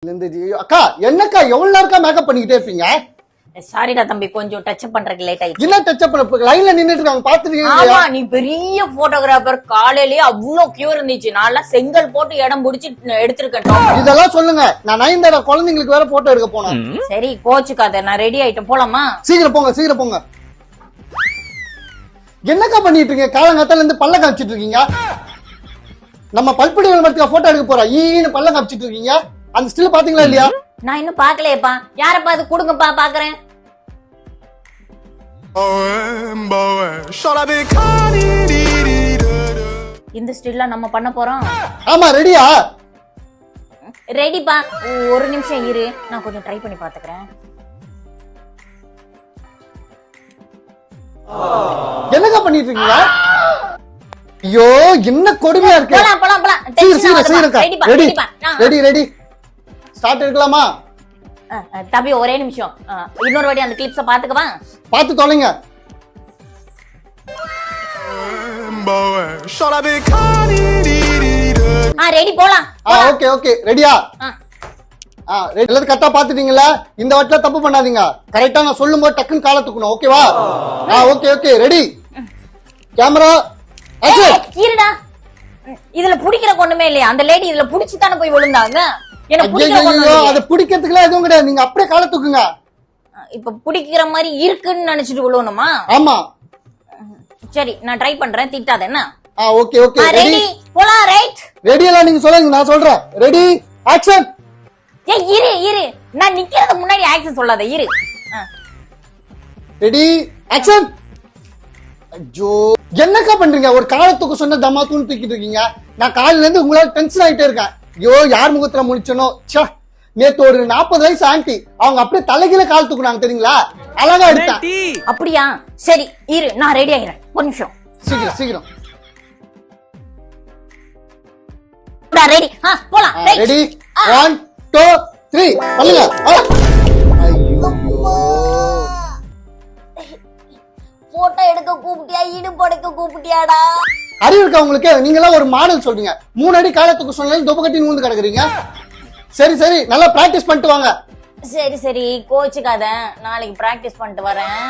அக்கா என்னக்கா எவ்வளவு நேரம் மேக்கப் பண்ணிக்கிட்டே இருப்பீங்க? சாரிடா தம்பி, கொஞ்சம் டச் அப் பண்றதுக்கு லேட் ஆயிடுச்சு. என்ன டச் அப் பண்ண லைன்ல நின்னுட்டு இருக்காங்க பாத்துட்டீங்க? ஆமா, நீ பெரிய போட்டோகிராஃபர், காலையிலேயே அவ்ளோ கியூ இருந்துச்சு. நான் செங்கல் போட்டு இடம் புடிச்சு எடுத்திருக்கேன். இதெல்லாம் சொல்லுங்க. நான் 9 குழந்தைங்களுக்கு வேற போட்டோ எடுக்க போனேன். சரி கோச்சுக்காத, நான் ரெடி ஆயிட்டேன், போலாமா? சீக்கிரம் போங்க சீக்கிரம் போங்க. என்னக்கா பண்ணிட்டு இருக்கீங்க? காலங்காத்தால இருந்து பல்ல காமிச்சிட்டு இருக்கீங்க. நம்ம பல்படி விளம்பரத்துக்கு போட்டோ எடுக்க போறோம். ஈன்னு பல்ல காமிச்சிட்டு இருக்கீங்க. அந்த ஸ்டில் பாத்தீங்களா இல்லையா? நான் இன்னும் பாக்கலையேப்பா. யாரப்பா அது? கொடுங்கப்பா பாக்குறேன். இந்த ஸ்டில்ல நம்ம பண்ண போறோம். ஆமா ரெடியா? ரெடிப்பா. ஒரு நிமிஷம் இரு, நான் கொஞ்சம் ட்ரை பண்ணி பாத்துக்கிறேன். என்னக்கா பண்ணிட்டு இருக்கீங்க? ஐயோ என்ன கொடுமையா இருக்கு. போலாம் போலாம் போலாம். ரெடி ரெடி ஸ்டார்ட் எடுக்கலாமா? தம்பி ஒரே நிமிஷம், இன்னொரு வாட்டி அந்த கிளிப்ஸ பாத்துக்கவா? பாத்து தொலைங்க. ரெடி, போலாம். ஓகே ஓகே ரெடியா? எல்லாரும் கரெக்டா பாத்துட்டீங்களா? இந்த வாட்டில தப்பு பண்ணாதீங்க. கரெக்டா நான் சொல்லும் போது டக்குன்னு கால தூக்கணும். ஓகேவா? Okay okay ready. Camera action. இருடா, இதுல புடிக்கிற ஒண்ணுமே இல்லையா? அந்த லேடி இதுல புடிச்சு தானே போய் விழுந்தாங்க. அது பிடிக்கிறதுக்குலாம் எதுவும் கிடையாது. நீங்க அப்படியே கால தூக்குங்க. இப்ப பிடிக்கிற மாதிரி இருக்குன்னு நினைச்சிட்டு விழுவணுமா? ஆமா. சரி, நான் ட்ரை பண்றேன், திட்டாத என்ன? ஓகே ஓகே ரெடி, போலாம். ரைட். ரெடி எல்லாம் நீங்க சொல்லுங்க, நான் சொல்றேன். Ready action. இரு இரு, நான் நிக்கிறதுக்கு முன்னாடி ஆக்சன் சொல்லாத, இரு. Ready action. ஐயோ என்னக்கா பண்றீங்க? ஒரு காலை தூக்க சொன்ன தம்மா தூண் தூக்கிட்டு இருக்கீங்க. நான் காலையில இருந்து உங்களால டென்ஷன் ஆயிட்டே இருக்கேன். ஐயோ யார் முகத்துல முடிச்சனோ. நேத்து ஒரு 40 வயசு ஆண்டி, அவங்க அப்படியே தலைகீழ கால் தூக்குனாங்க தெரியுங்களா? அழகா எடுத்தேன். அப்படியா? சரி இரு, நான் ரெடி ஆகிறேன். ஒரு நிமிஷம். சீக்கிரம் சீக்கிரம். ரெடி, போலாம். ரெடி 1 2 3 பண்ணுங்க. போட்டோ எடுக்க கூப்பிட்டியா, ஈடுபடுக்க கூப்பிட்டியாடா? அறிவு இருக்கா உங்களுக்கு? நீங்க எல்லாம் ஒரு மாடல் சொல்றீங்க. 3 அடி காலத்துக்கு சொன்னாலும் தொப்பு கட்டி நூந்து கிடக்குறீங்க. சரி சரி நல்லா பிராக்டிஸ் பண்ணிட்டு வாங்க. சரி சரி கோச்சுக்காத, நாளைக்கு பிராக்டிஸ் பண்ணிட்டு வரேன்.